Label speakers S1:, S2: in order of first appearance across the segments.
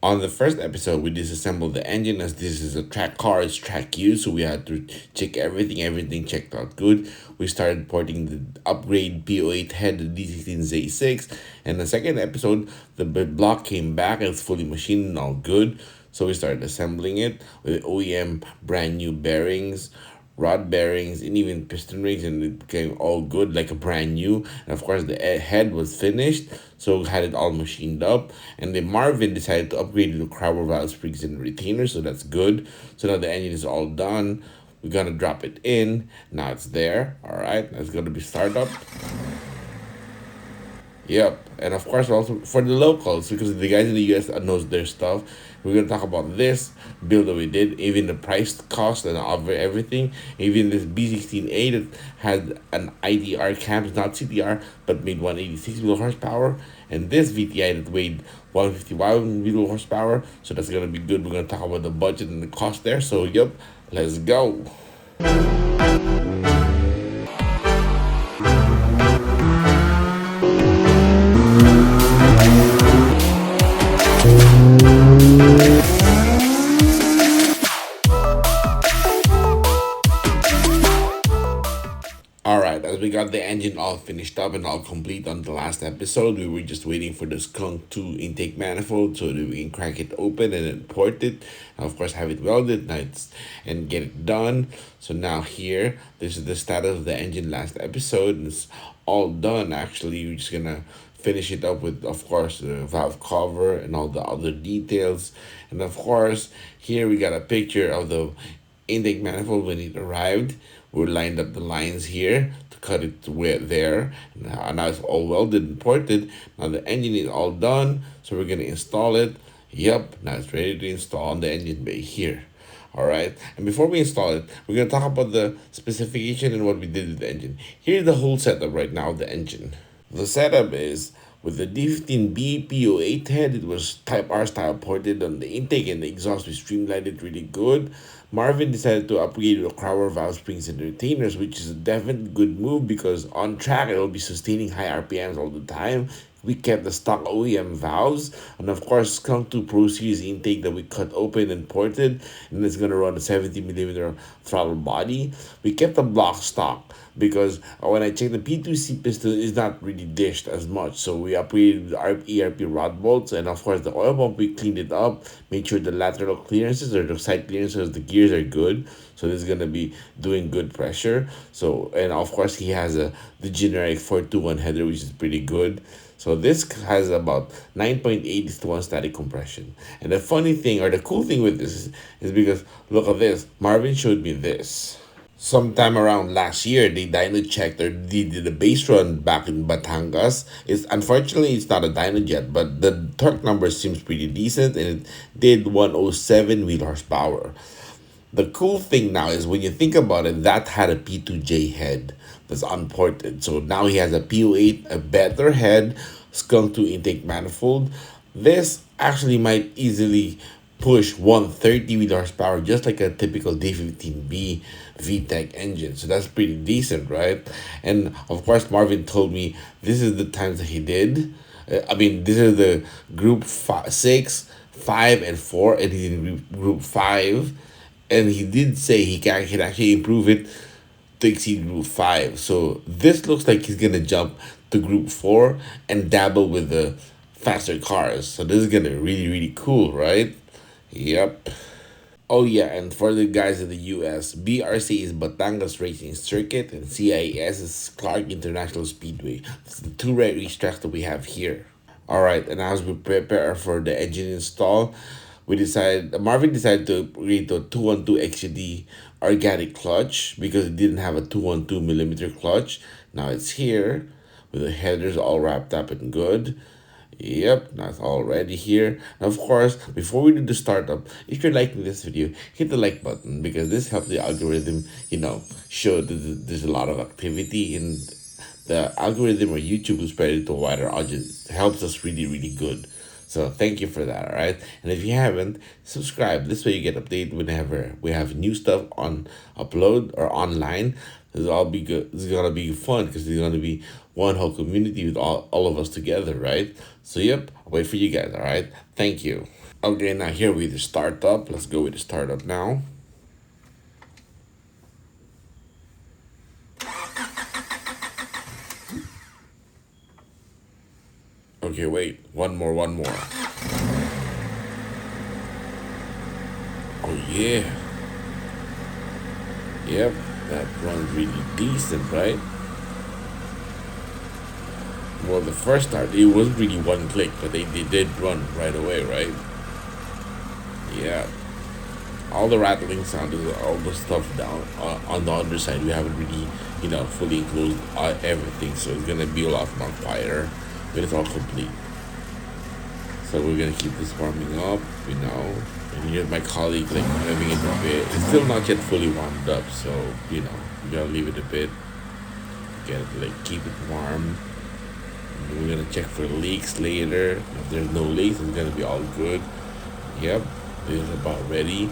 S1: On the first episode, we disassembled the engine as this is a track car, it's track U, so we had to check everything checked out good. We started porting the upgrade PO8 head, the D15z6, and the second episode, the block came back and it's fully machined and all good. So we started assembling it with OEM brand new bearings, rod bearings, and even piston rings, and it became all good like a brand new. And of course the head was finished, so we had it all machined up. And then Marvin decided to upgrade it to crowbar valve springs and retainers, so that's good. So now the engine is all done. We're gonna drop it in. Now it's there. All right, it's gonna be startup. Yep, and of course also for the locals, because the guys in the US knows their stuff. We're gonna talk about this build that we did, even the price, cost, and everything. Even this B16A that had an IDR cam, it's not CTR, but made 186 wheel horsepower, and this VTI that weighed 151 wheel horsepower. So that's gonna be good. We're gonna talk about the budget and the cost there. So yep, let's go. Alright, as we got the engine all finished up and all complete on the last episode, we were just waiting for the Skunk 2 intake manifold so that we can crack it open and then port it. And of course, have it welded and get it done. So now here, this is the status of the engine last episode. And it's all done actually. We're just gonna finish it up with, of course, the valve cover and all the other details. And of course, here we got a picture of the intake manifold when it arrived. We lined up the lines here to cut it to where there. Now it's all welded and ported. Now the engine is all done, so we're gonna install it. Yep, now it's ready to install on the engine bay here. Alright, and before we install it, we're gonna talk about the specification and what we did with the engine. Here's the whole setup right now of the engine. The setup is with the D15b PO8 head, it was Type R style ported on the intake, and the exhaust we streamlined it really good. Marvin decided to upgrade the crowbar valve springs and retainers, which is a definite good move because on track it will be sustaining high RPMs all the time. We kept the stock OEM valves, and of course Skunk 2 Pro Series intake that we cut open and ported, and it's gonna run a 70mm throttle body. We kept the block stock because when I checked the P2C piston is not really dished as much, so we upgraded the ERP rod bolts, and of course the oil pump we cleaned it up, made sure the lateral clearances or the side clearances, the gears are good. So this is gonna be doing good pressure. So, and of course he has the generic 421 header, which is pretty good. So this has about 9.8:1 static compression. And the funny thing, or the cool thing with this is because look at this. Marvin showed me this. Sometime around last year, they dyno checked or they did a base run back in Batangas. Unfortunately it's not a dyno jet, but the torque number seems pretty decent, and it did 107 wheel horsepower. The cool thing now is when you think about it, that had a P2J head that's unported. So now he has a PO8, a better head, Skunk 2 intake manifold. This actually might easily push 130 wheel horsepower, just like a typical D15b VTEC engine. So that's pretty decent, right? And of course, Marvin told me this is the times that he did. This is the group 6, 5, and 4, and he's in group 5. And he did say he can actually improve it to exceed group 5. So this looks like he's going to jump to group 4 and dabble with the faster cars. So this is going to be really, really cool, right? Yep. Oh yeah, and for the guys in the US, BRC is Batangas Racing Circuit and CIS is Clark International Speedway. It's the two racetracks that we have here. Alright, and as we prepare for the engine install, Marvin decided to upgrade to a 212 XUD organic clutch because it didn't have a 212mm clutch. Now it's here with the headers all wrapped up and good. Yep, that's all ready here. And of course, before we do the startup, if you're liking this video, hit the like button because this helps the algorithm, show that there's a lot of activity in the algorithm, or YouTube will spread it to a wider audience. It helps us really, really good. So thank you for that, all right? And if you haven't, subscribe. This way you get updated whenever we have new stuff on upload or online. This will all be good. This is gonna be fun because there's gonna be one whole community with all of us together, right? So yep, I'll wait for you guys, all right? Thank you. Okay, now here with the startup. Let's go with the startup now. Okay, wait, one more. Oh yeah, yep, that runs really decent, right? Well, the first start, it was really one click, but they did run right away, right? Yeah. All the rattling sound is all the stuff down on the underside. We haven't really, fully enclosed everything, so it's gonna be a lot more quieter when it's all complete. So we're gonna keep this warming up. And here's my colleague like revving it a bit. It's still not yet fully warmed up, so we gotta leave it a bit. Get like keep it warm. We're gonna check for leaks later. If there's no leaks, it's gonna be all good. Yep, this is about ready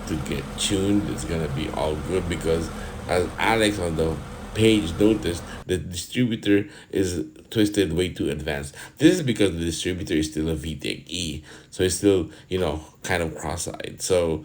S1: to get tuned. It's gonna be all good because, as Alex on the page noticed, the distributor is twisted way too advanced. This is because the distributor is still a VTEC, so it's still kind of cross-eyed. So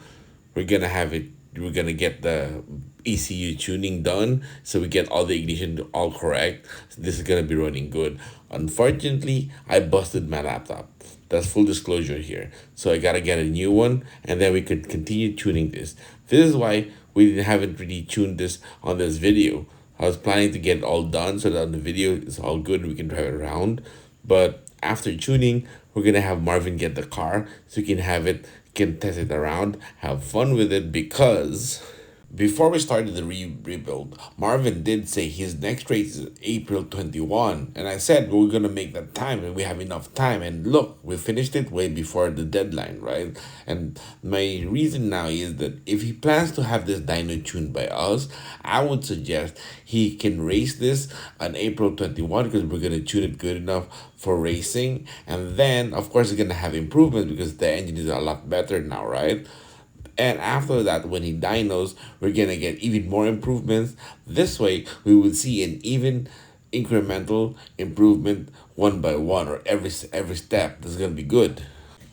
S1: we're gonna have it. We're gonna get the ECU tuning done, so we get all the ignition all correct. This is gonna be running good. Unfortunately, I busted my laptop. That's full disclosure here. So I gotta get a new one, and then we could continue tuning this. This is why we haven't really tuned this on this video. I was planning to get it all done so that on the video it's all good and we can drive it around. But after tuning, we're gonna have Marvin get the car so we can have it, can test it around, have fun with it because before we started the rebuild, Marvin did say his next race is April 21. And I said we're going to make that time and we have enough time. And look, we finished it way before the deadline, right? And my reason now is that if he plans to have this dyno tuned by us, I would suggest he can race this on April 21 because we're going to tune it good enough for racing. And then, of course, it's going to have improvements because the engine is a lot better now, right? And after that, when he dynos, we're gonna get even more improvements. This way, we will see an even incremental improvement one by one, or every step. That's gonna be good,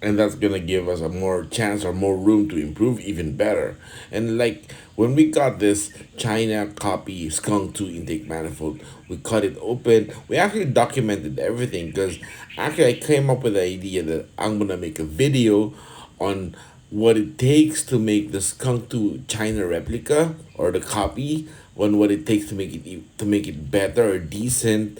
S1: and that's gonna give us a more chance or more room to improve even better. And like when we got this China copy Skunk 2 intake manifold, we cut it open. We actually documented everything because actually I came up with the idea that I'm gonna make a video on what it takes to make the Skunk 2 China replica or the copy, on what it takes to make it to make it better or decent,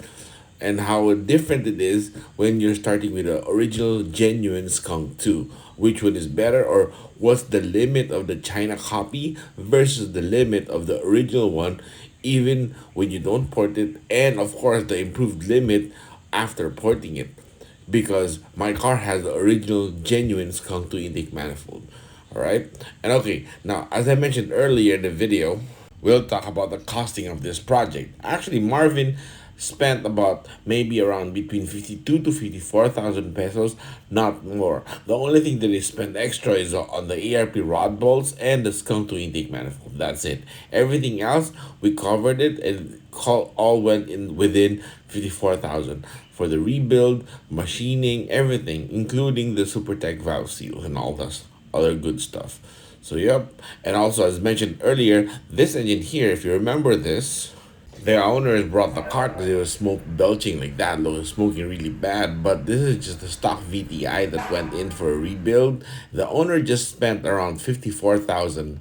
S1: and how different it is when you're starting with the original genuine Skunk 2. Which one is better, or what's the limit of the China copy versus the limit of the original one, even when you don't port it, and of course the improved limit after porting it, because my car has the original genuine Skunk 2 intake manifold. All right. And okay, now as I mentioned earlier in the video, we'll talk about the costing of this project. Actually, Marvin spent about maybe around between 52 to 54,000 pesos, not more. The only thing that he spent extra is on the ARP rod bolts and the Skunk 2 intake manifold. That's it. Everything else we covered it, and all went in within 54,000 for the rebuild, machining, everything, including the SuperTech valve seal and all that other good stuff. So yep, and also as mentioned earlier, this engine here, if you remember this, the owners brought the car because it was smoke belching like that. It was smoking really bad. But this is just a stock VTI that went in for a rebuild. The owner just spent around 54,000,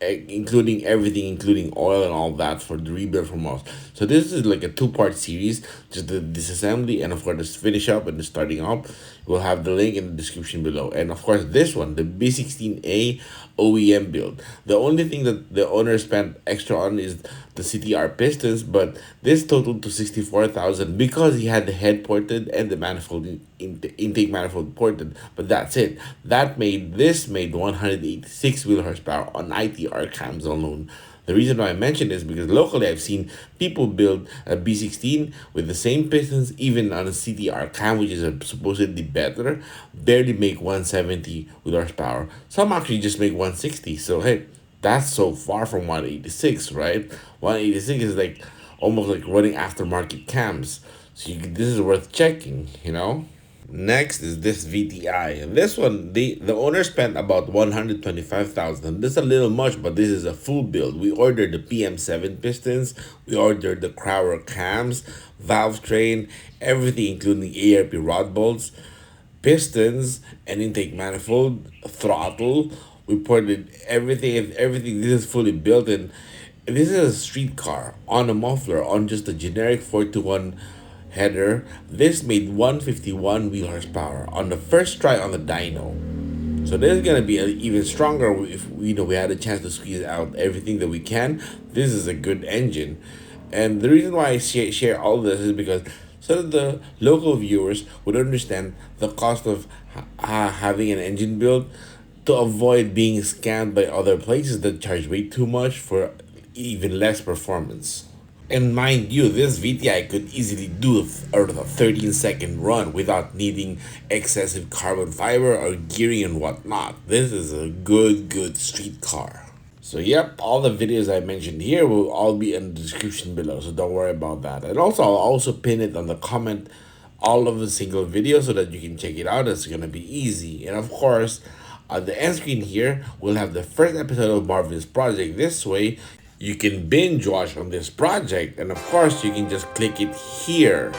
S1: including everything, including oil and all that for the rebuild from us. So this is like a two-part series, just the disassembly and of course the finish up and the starting up. We'll have the link in the description below. And of course this one, the B16A OEM build. The only thing that the owner spent extra on is the CTR pistons, but this totaled to 64,000 because he had the head ported and the manifold intake manifold ported. But that's it. This made 186 wheel horsepower on ITR cams alone. The reason why I mention this is because locally I've seen people build a B16 with the same pistons, even on a CTR cam, which is supposedly better, barely make 170 with horsepower. Some actually just make 160. So hey, that's so far from 186, right? 186 is like almost like running aftermarket cams. So this is worth checking, you know. Next is this VTI. And this one, the owner spent about 125,000. This is a little much, but this is a full build. We ordered the PM7 pistons, we ordered the Crower cams, valve train, everything including ARP rod bolts, pistons, and intake manifold, throttle. We ported everything. Everything. This is fully built, and this is a street car on a muffler on just a generic 4-to-1 header. This made 151 wheel horsepower on the first try on the dyno. So this is gonna be even stronger if we had a chance to squeeze out everything that we can. This is a good engine, and the reason why I share all this is because so that the local viewers would understand the cost of having an engine built, to avoid being scammed by other places that charge way too much for even less performance. And mind you, this VTI could easily do a 13-second run without needing excessive carbon fiber or gearing and whatnot. This is a good street car. So yep, all the videos I mentioned here will all be in the description below, so don't worry about that. And also, I'll also pin it on the comment, all of the single videos, so that you can check it out. It's gonna be easy. And of course, on the end screen here, we'll have the first episode of Marvin's project. This way, you can binge watch on this project, and of course, you can just click it here.